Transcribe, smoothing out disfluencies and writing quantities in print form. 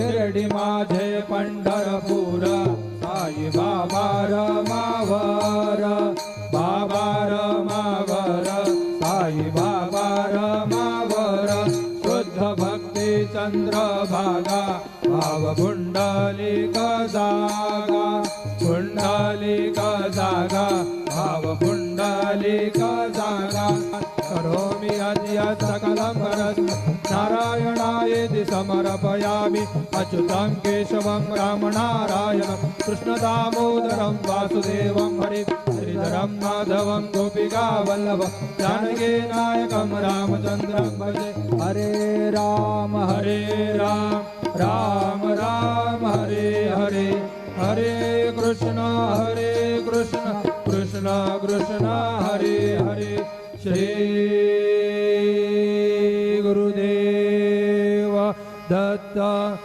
शिर्डी माझे पंढरपूर साई बाबा रमावर बाबा रमावर साई बाबा रमावर शुद्ध भक्ती चंद्रभागा भाव पुंडलिक जागा पुंडलिक जागा भाव पुंडलिक जागा करोमि अद्य सकलं परस्मै नारायणायेति समर्पयामि अच्युतं केशवं रामनारायणं कृष्णदामोदरं वासुदेवं हरिधरं माधवं गोपिकावल्लभं जानकीनायकं रामचन्द्रं भजे हरे राम राम राम हरे हरे हरे कृष्ण कृष्ण कृष्ण